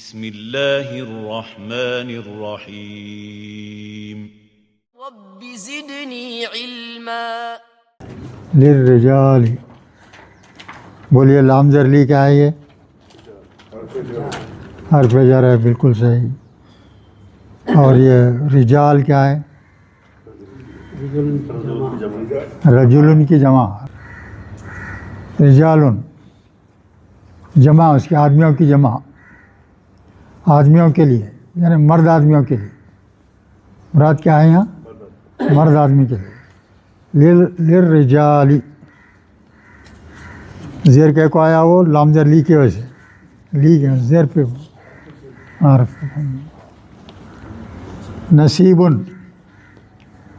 بسم اللہ الرحمن الرحیم رب زدنی علما. للرجال، بولیے لام زر لی کیا ہے؟ یہ حرف جر ہے، بالکل صحیح. اور یہ رجال کیا ہے؟ رجلن کی جمع. رجالن جمع، اس کے آدمیوں کی جمع، آدمیوں کے لیے، یعنی مرد آدمیوں کے لیے. مراد کیا ہے یہاں؟ مرد آدمی کے لیے. للرجالی، زیر کے کو آیا وہ لام زر لی کی وجہ سے، لی کے زیر پہ عارف. نصیبن،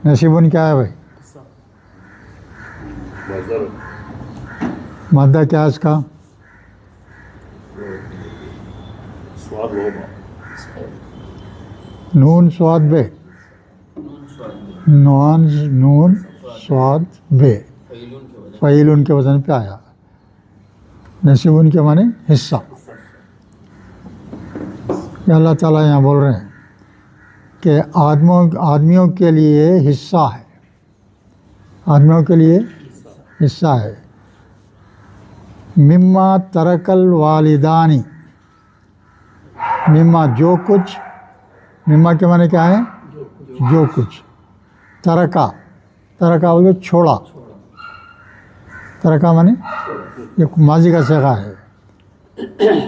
نصیبن کیا ہے بھائی؟ مادہ کیا ہے اس کا؟ نون سواد بے، نون سواد بے، فعیلن کے وزن پہ آیا. نصیبن کے معنی حصہ. یہ اللہ تعالیٰ یہاں بول رہے ہیں کہ آدمیوں کے لیے حصہ ہے، آدمیوں کے لیے حصہ ہے. مما ترک الوالدانی، مما جو کچھ، مما کے معنی کیا ہے؟ جو کچھ. ترکا، ترکا بولے چھوڑا، ترکا معنی یہ ماضی کا صیغہ ہے.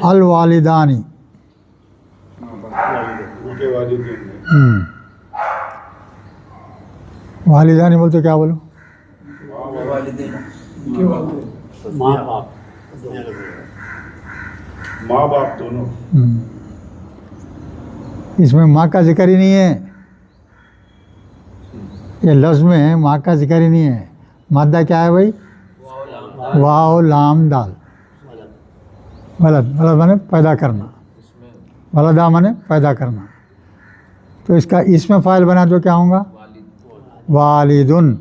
الوالدانی، والدانی بولتے کیا بولو؟ ماں باپ دونوں. اس میں ماں کا ذکر ہی نہیں ہے، یہ لفظ میں ماں کا ذکر ہی نہیں ہے. مادہ کیا ہے بھائی؟ واو لام دال. ولد، ولد مانے پیدا کرنا، ولدا مانے پیدا کرنا. تو اس کا اس میں فاعل بنا تو کیا ہوگا؟ والدن،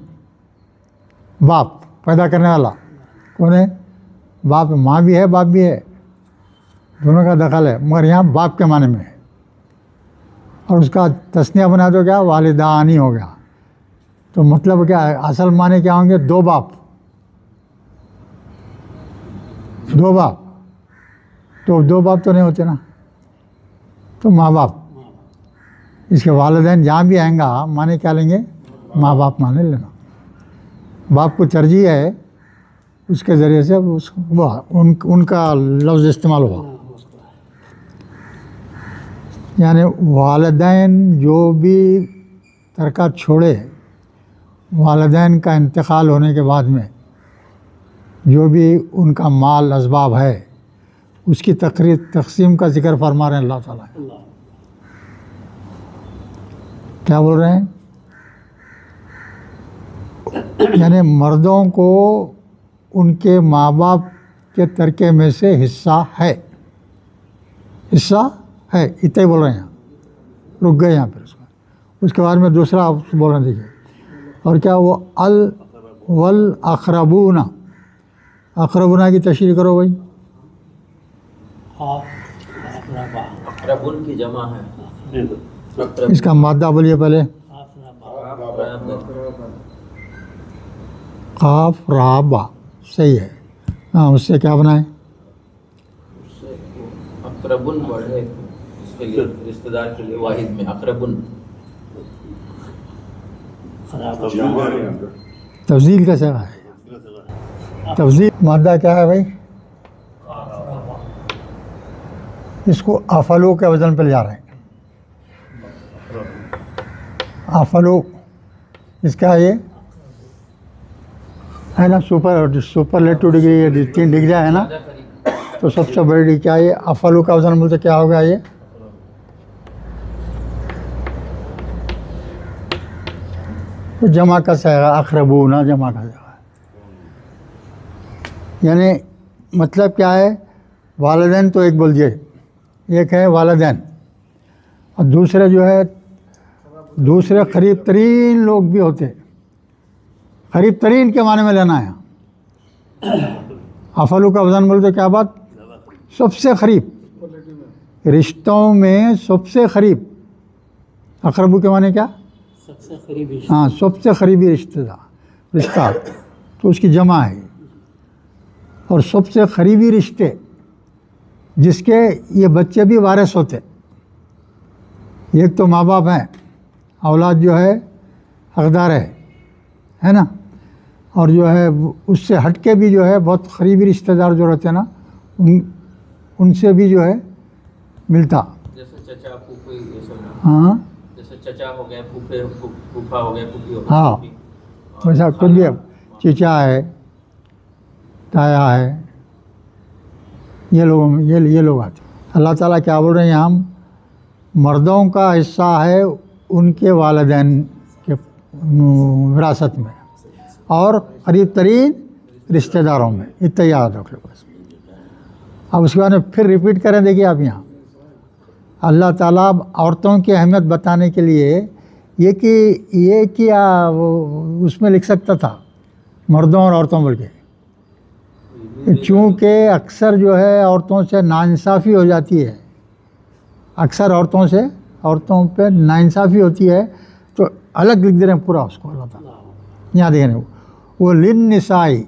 باپ، پیدا کرنے والا کون ہے؟ باپ. ماں بھی ہے باپ بھی ہے، دونوں کا دخل ہے، مگر یہاں باپ کے معنی میں ہے. اور اس کا تسنیہ بنا تو کیا؟ والدانی ہو گیا. تو مطلب کیا ہے؟ اصل معنی کیا ہوں گے؟ دو باپ، دو باپ. تو دو باپ تو نہیں ہوتے نا، تو ماں باپ. اس کے والدین جہاں بھی آئیں گا معنی کیا لیں گے؟ ماں باپ معنی لینا. باپ کو ترجیح ہے، اس کے ذریعے سے ان کا لفظ استعمال ہوا. یعنی والدین جو بھی ترکہ چھوڑے، والدین کا انتقال ہونے کے بعد میں جو بھی ان کا مال اسباب ہے، اس کی تقسیم کا ذکر فرما رہے ہیں اللہ تعالیٰ. کیا بول رہے ہیں؟ یعنی مردوں کو ان کے ماں باپ کے ترکے میں سے حصہ ہے، حصہ ہے، اتنے بول رہے ہیں. رک گئے یہاں پھر اس کے بعد میں دوسرا بول رہے ہیں. دیکھیے اور کیا وہ والاقربون، اقربون کی تشریح کرو بھائی. اقربون کی جمع ہے. اس کا مادہ بولیے پہلے. قاف را با، صحیح ہے. ہاں، اس سے کیا بنائے؟ اقربون بڑھے اس کے لیے، رشتہ دار کے لیے واحد میں اقربون. تفضیل کا صیغہ ہے. تفضیل مادہ کیا ہے بھائی؟ اس کو افلو کے وزن پہ لے جا رہے ہیں. افلو اس کا یہ ہے نا، سپرلیٹو ڈگری، یہ 3 ڈگریاں ہے نا، تو سب سے بڑی ڈگری کیا ہے؟ یہ افلو کا وزن بولتے کیا ہوگا؟ یہ جمع کا صیغہ، اقربون جمع کا صیغہ. یعنی مطلب کیا ہے؟ والدین تو ایک بول دیے، ایک ہے والدین، اور دوسرے جو ہے دوسرے قریب ترین لوگ بھی ہوتے. قریب ترین کے معنی میں لینا ہے. افلو کا وزن بولتے کیا بات؟ سب سے قریب، رشتوں میں سب سے قریب، اقربو کے معنی کیا؟ سب سے قریبی رشتہ. ہاں، سب سے قریبی رشتہ تو اس کی جمع ہے. اور سب سے قریبی رشتے جس کے یہ بچے بھی وارث ہوتے. ایک تو ماں باپ ہیں، اولاد جو ہے حقدار ہے نا، اور جو ہے اس سے ہٹ کے بھی جو ہے بہت قریبی رشتہ دار جو رہتے ہیں نا، ان سے بھی جو ہے ملتا. جیسے چچا پھوپھی یہ سب. ہاں جیسے چچا ہو گئے، پھوپھا ہو گئے، پھوپھی ہو گئے. ہاں، ویسا کچھ بھی چچا ہے، تایا ہے، یہ لوگ آتے. اللہ تعالیٰ کیا بول رہے ہیں یہاں؟ مردوں کا حصہ ہے ان کے والدین کے وراثت میں اور قریب ترین رشتہ داروں میں. اتنا یاد رکھ لو بس. اب اس کے بعد میں پھر ریپیٹ کریں. دیکھیے آپ یہاں اللہ تعالیٰ عورتوں کی اہمیت بتانے کے لیے یہ کیا اس میں لکھ سکتا تھا مردوں اور عورتوں بول کے، چونکہ اکثر جو ہے عورتوں سے ناانصافی ہو جاتی ہے، اکثر عورتوں پہ ناانصافی ہوتی ہے، تو الگ لکھ دے رہے ہیں پورا اس کو اللہ تعالیٰ. یہاں دیکھ رہے ہیں وہ للنسائی،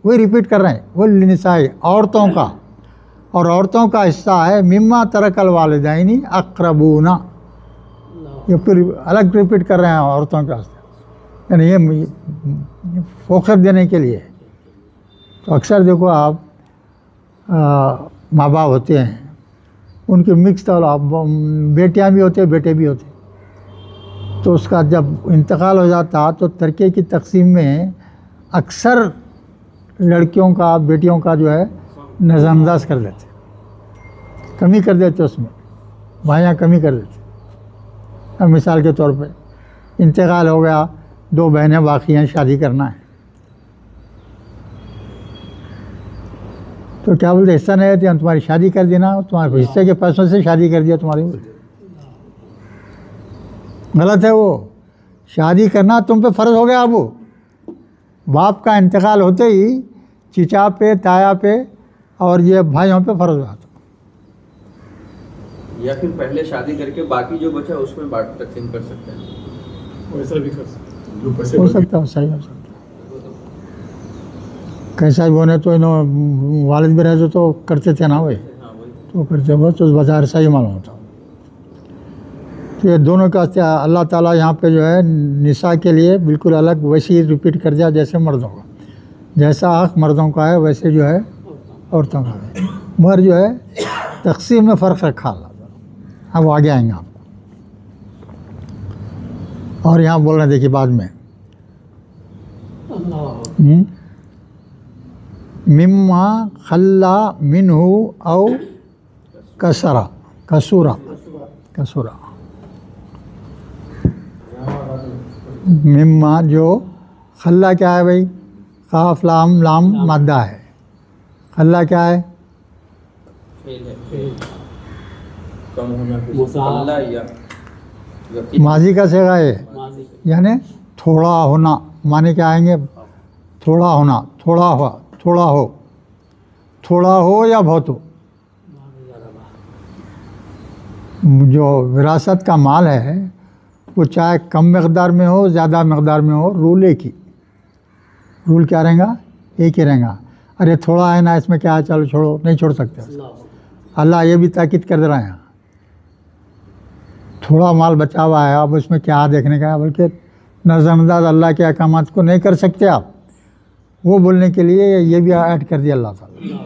وہی ریپیٹ کر رہے ہیں، وہ للنسائی عورتوں کا، اور عورتوں کا حصہ ہے مما ترک الوالدین اقربون. یہ پھر الگ ریپیٹ کر رہے ہیں عورتوں کے واسطے، یعنی یہ فوقیت دینے کے لیے. تو اکثر دیکھو آپ ماں باپ ہوتے ہیں، ان کے مکس بیٹیاں بھی ہوتے بیٹے بھی ہوتے. تو اس کا جب انتقال ہو جاتا تو ترکے کی تقسیم میں اکثر لڑکیوں کا بیٹیوں کا جو ہے نظر انداز کر دیتے، کمی کر دیتے، اس میں بھائیاں کمی کر دیتے. اب مثال کے طور پہ انتقال ہو گیا، 2 بہنیں باقی ہیں، شادی کرنا ہے، تو کیا بولتے حصہ نہیں رہتے، ہم تمہاری شادی کر دینا، تمہارے حصے کے پیسوں سے شادی کر دیا تمہاری. غلط ہے. وہ شادی کرنا تم پہ فرض ہو گیا. اب وہ باپ کا انتقال ہوتے ہی چچا پہ، تایا پہ اور یہ بھائیوں پہ فرض ہوا. یا پھر پہلے شادی کر کے باقی جو بچا اس میں بانٹ تقسیم کر سکتے ہیں. ویسا بھی کر سکتے ہو سکتا ہے، صحیح ہو سکتا ہے. کیسا بھی ہونے تو انہوں والد بھی رہتے تو کرتے تھے نا وہی، تو کرتے بس اس بظاہر صحیح معلوم ہوتا. تو یہ دونوں کا اللہ تعالیٰ یہاں پہ جو ہے نساء کے لیے بالکل الگ ویسے ہی ریپیٹ کر دیا جیسے مردوں کا. جیسا حق مردوں کا ہے ویسے جو ہے عورتوں کا ہے. مگر جو ہے تقسیم میں فرق رکھا اللہ تعالیٰ. اب آگے آئیں گے آپ کو. اور یہاں بول رہے ہیں دیکھیے بعد میں مما خلا منہ او کسورا. مما جو خلا کیا ہے بھائی؟ قاف لام لام مادہ ہے. خلا کیا ہے؟ کم ہونا یا ماضی کا صیغہ ہے، یعنی تھوڑا ہونا. معنی کیا آئیں گے؟ تھوڑا ہونا، تھوڑا ہوا، تھوڑا ہو یا بہت ہو. جو وراثت کا مال ہے وہ چاہے کم مقدار میں ہو زیادہ مقدار میں ہو، رول ایک ہی. رول کیا رہے گا؟ ایک ہی رہے گا. ارے تھوڑا ہے نا، اس میں کیا ہے، چلو چھوڑو، نہیں چھوڑ سکتے. اللہ یہ بھی تاکید کر دے رہے ہیں تھوڑا مال بچا ہوا ہے، اب اس میں کیا دیکھنے کا ہے، بلکہ نظر انداز اللہ کے احکامات کو نہیں کر سکتے آپ. وہ بولنے کے لیے یہ بھی ایڈ کر دیا اللہ تعالیٰ.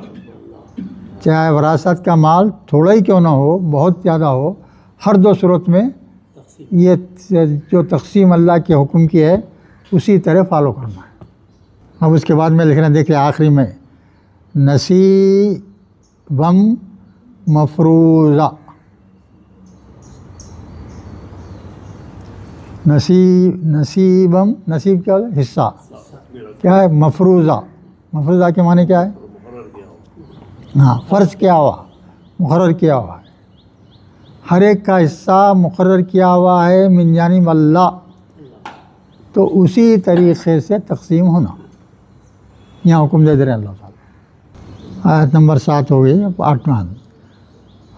چاہے وراثت کا مال تھوڑا ہی کیوں نہ ہو، بہت زیادہ ہو، ہر 2 صورت میں یہ جو تقسیم اللہ کے حکم کی ہے اسی طرح فالو کرنا ہے. اب اس کے بعد میں لکھ رہے ہیں، دیکھیں آخری میں نصیبم مفروضہ. نصیب کیا ہے؟ حصہ. کیا ہے؟ مفروضہ. مفروضہ کے معنی کیا ہے؟ ہاں، فرض کیا ہوا، مقرر کیا ہوا ہے. ہر ایک کا حصہ مقرر کیا ہوا ہے من جانب اللہ، تو اسی طریقے سے تقسیم ہونا. یہاں حکم دے دے رہے ہیں اللہ تعالیٰ. آیت نمبر 7 ہو گئی. اب 8واں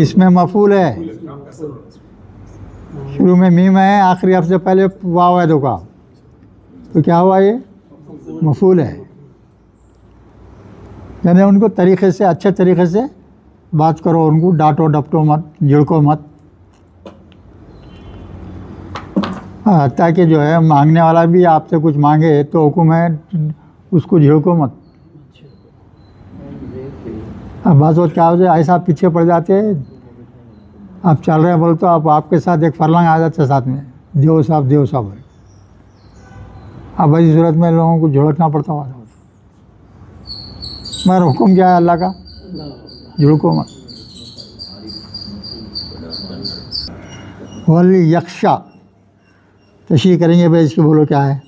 اس میں مفعول ہے, شروع میں میم ہے, آخری حرف سے پہلے واو ہے, دیکھو تو کیا ہوا, یہ مفعول ہے. یعنی ان کو طریقے سے, اچھے طریقے سے بات کرو, ان کو ڈانٹو ڈپٹو مت, جھڑکو مت. تاکہ جو ہے مانگنے والا بھی آپ سے کچھ مانگے تو حکم ہے اس کو جھڑکو مت. اب بعض وقت کیا ہوتا ہے, ایسا پیچھے پڑ جاتے ہیں, آپ چل رہے ہیں بولے تو آپ کے ساتھ ایک فرلنگ آ جاتا ہے ساتھ میں, دیو صاحب. اب ایسی صورت میں لوگوں کو جھڑکنا پڑتا ہوا. مگر حکم کیا ہے اللہ کا, جھڑکو مت. وَلْيَخْشَى تشریح کریں گے بھائی, اس کی بولو کیا ہے,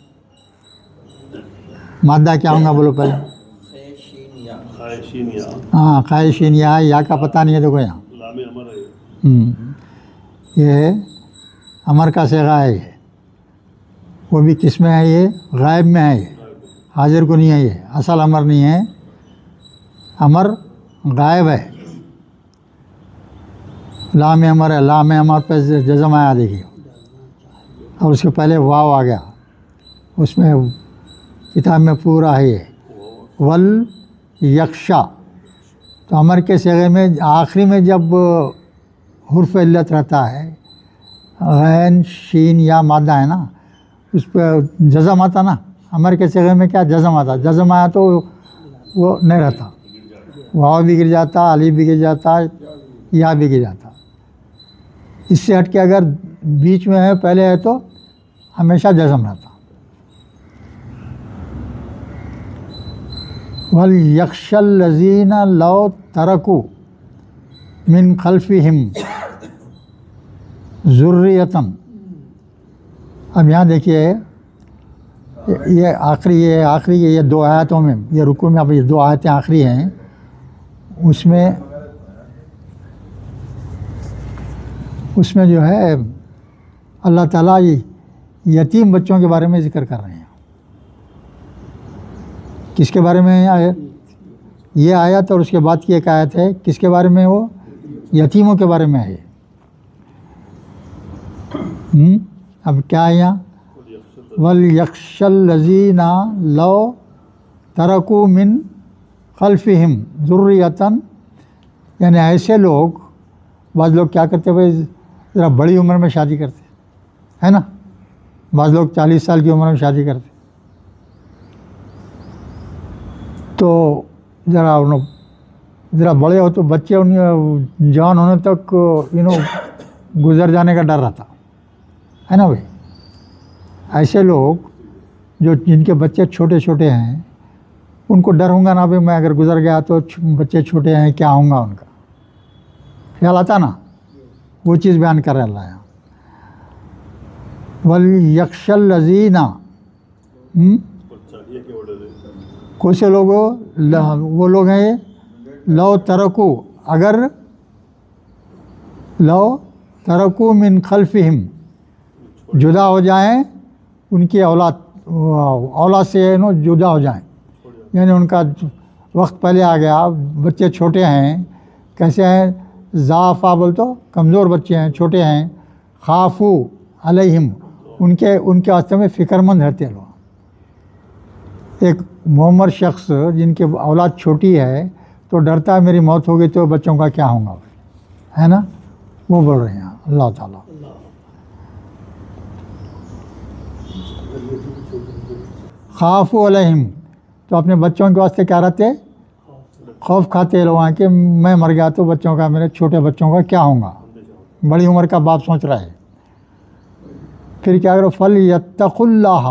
مادہ کیا ہوں گا بولو پہلے. ہاں خواہشین, یا کا پتہ نہیں ہے, دیکھو یہاں یہ امر کا صیغہ ہے, یہ وہ بھی کس میں ہے, یہ غائب میں ہے, یہ حاضر کو نہیں ہے, یہ اصل امر نہیں ہے, امر غائب ہے. لام امر ہے, لام امر پہ جزم آیا دیکھیے, اور اس کے پہلے واو آ گیا, اس میں کتاب میں پورا ہے یہ وَلْيَخْشَى. تو امر کے صیغے میں آخری میں جب حرف علت رہتا ہے, غین شین یا مادہ ہے نا, اس پہ جزم آتا نا. امر کے صیغے میں کیا جزم آتا, جزم آیا تو وہ نہیں رہتا, واو بھی گر جاتا, الف بھی گر جاتا, یا بھی گر جاتا. اس سے ہٹ کے اگر بیچ میں ہے, پہلے ہے, تو ہمیشہ جزم رہتا. وَلْيَخْشَى الَّذِينَ لَوْ تَرَكُوا مِنْ خَلْفِهِمْ ذُرِّيَّةً. اب یہاں دیکھیے, یہ آخری یہ دو آیتوں میں, یہ رکوع میں اب یہ دو آیتیں آخری ہیں, اس میں جو ہے اللہ تعالیٰ یتیم بچوں کے بارے میں ذکر کر رہے ہیں. کس کے بارے میں یہ آیت, اور اس کے بعد کی ایک آیت ہے کس کے بارے میں, وہ یتیموں کے بارے میں ہے. اب کیا ہے یہاں, وَلْيَخْشَى الَّذِينَ لَوْ تَرَكُوا مِنْ خَلْفِهِمْ ذُرِّيَّةً. یعنی ایسے لوگ, بعض لوگ کیا کرتے بھائی, ذرا بڑی عمر میں شادی کرتے ہے نا, بعض لوگ 40 سال کی عمر میں شادی کرتے, تو ذرا بڑے ہو تو بچے ان جوان ہونے تک گزر جانے کا ڈر رہتا ہے نا بھائی. ایسے لوگ جن کے بچے چھوٹے چھوٹے ہیں, ان کو ڈر ہوں گا نا بھائی, میں اگر گزر گیا تو بچے چھوٹے ہیں, کیا ہوں گا, ان کا خیال آتا نا. وہ چیز بیان کر رہے اللہ یہاں. وَلْيَخْشَى الَّذِينَ, کون سے لوگ, وہ لوگ ہیں لو ترکو, اگر لو ترکو من خلفہم, جدا ہو جائیں ان کی اولاد سے جدا ہو جائیں. یعنی ان کا وقت پہلے آ گیا, بچے چھوٹے ہیں, کیسے ہیں, ضعفا بول تو کمزور بچے ہیں, چھوٹے ہیں. خافو علیہم, ان کے واسطے میں فکر مند رہتے لوگ. ایک معمر شخص جن کے اولاد چھوٹی ہے تو ڈرتا ہے میری موت ہوگی تو بچوں کا کیا ہوں گا, ہے نا. وہ بول رہے ہیں اللہ تعالیٰ. خافو علیہم, تو اپنے بچوں کے واسطے کیا رہتے, خوف کھاتے لوگ ہیں کہ میں مر گیا تو بچوں کا, میرے چھوٹے بچوں کا کیا ہوں گا. بڑی عمر کا باپ سوچ رہا ہے. پھر کیا کرو, فَلْيَتَّقُوا اللَّهَ,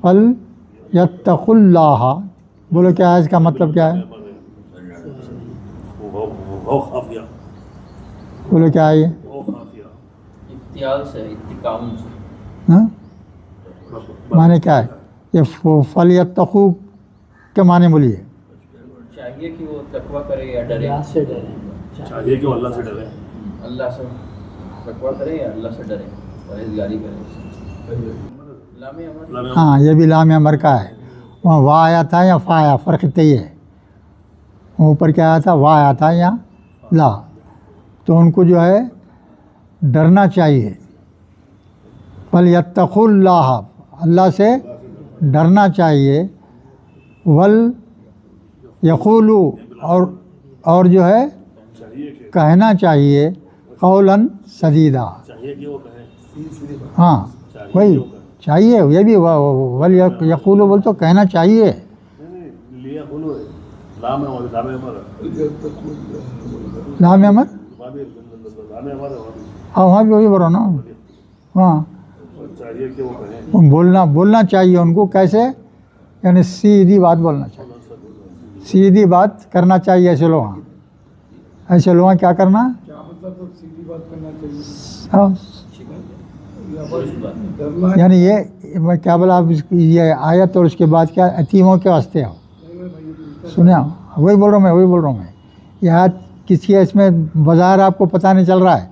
فَلْيَتَّقُوا اللَّهَ, بولو کیا ہے, اس کا مطلب کیا ہے, بولو کیا ہے یہ, اتیال سے, اتقام سے. ہاں معنی کیا ہے یہ فَلْيَتَّقُوا کے معنی بولیے. چاہیے کہ وہ تقویٰ کرے یا ڈرے, اللہ سے ڈرے, چاہیے کہ وہ اللہ سے ڈرے, اللہ سے تقویٰ کرے یا اللہ سے ڈرے, پرہیزگاری کرے. لام امر, ہاں یہ بھی لام امر کا ہے. وہاں وا آیا تھا یا فا آیا, فرق تو یہ ہے. اوپر کیا آیا تھا؟ وا آیا تھا یا لا. تو ان کو جو ہے ڈرنا چاہیے. فَلْيَتَّقُوا اللَّهَ، اللہ سے ڈرنا چاہیے. وَلْيَقُولُوا، اور جو ہے کہنا چاہیے قولاً سدیدا. چاہیے کہ وہ کہیں. ہاں وہی چاہیے، یہ بھی وَلْيَقُولُوا بول تو کہنا چاہیے. لیا بولو لام ہے لام امر لام امر، لام امر ہاں وہاں بھی وہی بولو نا. ہاں چاہیے کہ وہ کہیں. بولنا چاہیے ان کو. کیسے؟ یعنی سیدھی بات بولنا چاہیے، سیدھی بات کرنا چاہیے. ایسے لوگ ایسے لوگ کیا کرنا؟ ہاں یعنی یہ میں کیا بولا اب یہ آیت اور اس کے بعد کیا یتیموں کے واسطے ہو. سنیں وہی بول رہا ہوں میں. یہ آیت کسی اس میں بظاہر آپ کو پتہ نہیں چل رہا ہے،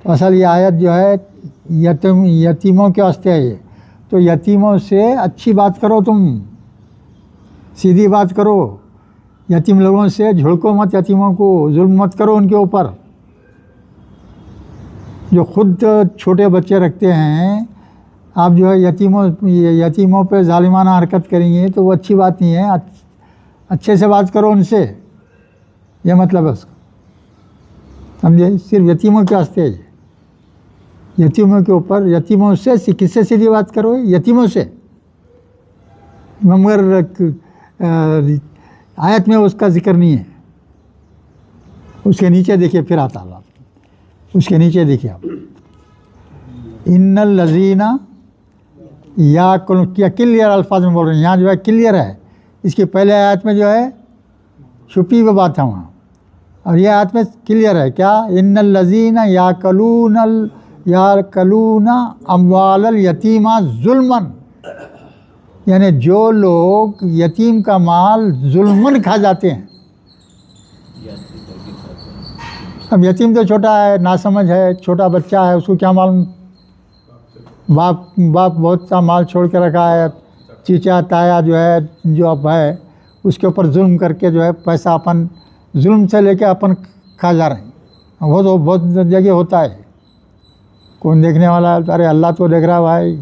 تو اصل یہ آیت جو ہے یتیموں کے واسطے ہے. یہ تو یتیموں سے اچھی بات کرو، تم سیدھی بات کرو. یتیم لوگوں سے جھڑکو مت، یتیموں کو ظلم مت کرو ان کے اوپر. جو خود چھوٹے بچے رکھتے ہیں، آپ جو ہے یتیموں پہ ظالمانہ حرکت کریں گے تو وہ اچھی بات نہیں ہے. اچھے سے بات کرو ان سے، یہ مطلب ہے اس کا. سمجھے؟ صرف یتیموں کے واسطے ہے. یتیموں کے اوپر، یتیموں سے کس سے سیدھی بات کرو؟ یتیموں سے. مگر آیت میں اس کا ذکر نہیں ہے. اس کے نیچے دیکھیے پھر آتا اللہ، اس کے نیچے دیکھیے آپ، ان الذین یا کلیئر الفاظ میں بول رہے ہیں. یہاں جو ہے کلیئر ہے. اس کی پہلے آیت میں جو ہے چھپی ہوئی بات ہے وہاں، اور یہ آیت میں کلیئر ہے. کیا؟ ان الذین یاکلون اموال الیتیم ظلما، یعنی جو لوگ یتیم کا مال ظلماً کھا جاتے ہیں. اب یتیم تو چھوٹا ہے، ناسمجھ ہے، چھوٹا بچہ ہے، اس کو کیا معلوم. باپ بہت سا مال چھوڑ کے رکھا ہے، چیچا تایا جو ہے، جو اب ہے اس کے اوپر ظلم کر کے جو ہے پیسہ اپن ظلم سے لے کے اپن کھا جا رہے ہیں. وہ تو بہت جگہ ہوتا ہے. کون دیکھنے والا ہے؟ ارے اللہ تو دیکھ رہا ہے بھائی.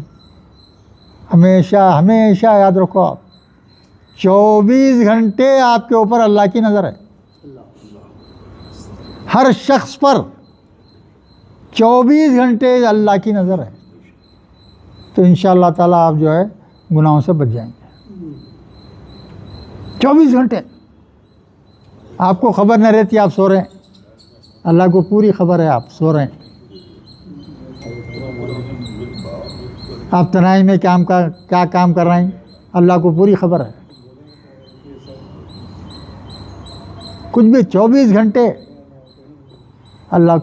ہمیشہ یاد رکھو، آپ 24 گھنٹے آپ کے اوپر اللہ کی نظر ہے. ہر شخص پر 24 گھنٹے اللہ کی نظر ہے. تو انشاءاللہ تعالیٰ آپ جو ہے گناہوں سے بچ جائیں گے. 24 گھنٹے آپ کو خبر نہ رہتی آپ سو رہے ہیں. اللہ کو پوری خبر ہے آپ سو رہے ہیں. آپ تنہائی میں کیا کام کر رہے ہیں، اللہ کو پوری خبر ہے. کچھ بھی 24 گھنٹے اللہ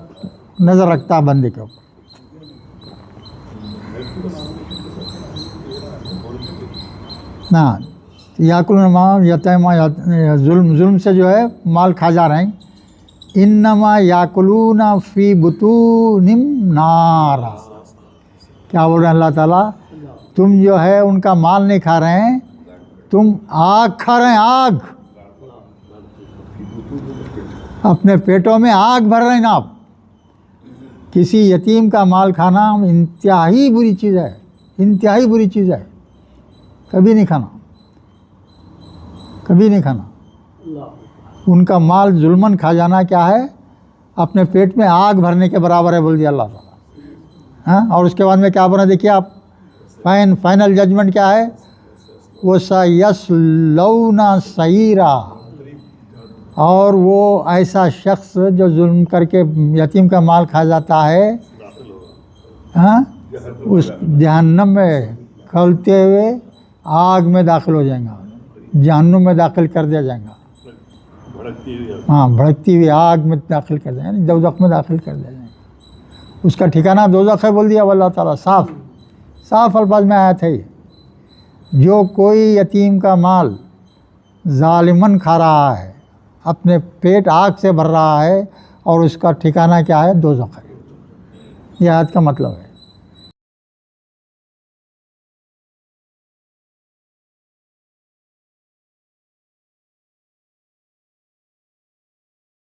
نظر رکھتا ہے بندے کے اوپر. ہاں ظلم سے جو ہے مال کھا جا رہے ہیں. انما یاکلون فی بطونہم نارا، کیا بول رہے ہیں اللہ تعالیٰ؟ تم جو ہے ان کا مال نہیں کھا رہے ہیں، تم آگ کھا رہے ہیں. آگ اپنے پیٹوں میں آگ بھر رہے ہیں آپ. کسی یتیم کا مال کھانا انتہائی بری چیز ہے، انتہائی بری چیز ہے. کبھی نہیں کھانا، کبھی نہیں کھانا. ان کا مال ظلماً کھا جانا کیا ہے؟ اپنے پیٹ میں آگ بھرنے کے برابر ہے بول دیا اللہ تعالیٰ. ہاں، اور اس کے بعد میں کیا بنا دیکھیے آپ، فائنل ججمنٹ کیا ہے؟ وہ سَيَصْلَوْنَ سَعِيرًا، اور وہ ایسا شخص جو ظلم کر کے یتیم کا مال کھا جاتا ہے، ہاں، اس جہنم میں کھولتے ہوئے آگ میں داخل ہو جائیں گا، جہنم میں داخل کر دیا جائیں گا. ہاں، بھڑکتی ہوئی آگ میں داخل کر دیں گے، دوزخ میں داخل کر دیا جائیں گے. اس کا ٹھکانہ دوزخ ہے بول دیا اللہ تعالیٰ. صاف الفاظ میں آیا تھا یہ. جو کوئی یتیم کا مال ظالماً کھا رہا ہے، اپنے پیٹ آگ سے بھر رہا ہے، اور اس کا ٹھکانہ کیا ہے؟ دوزخ ہے. یہ آیت کا مطلب ہے.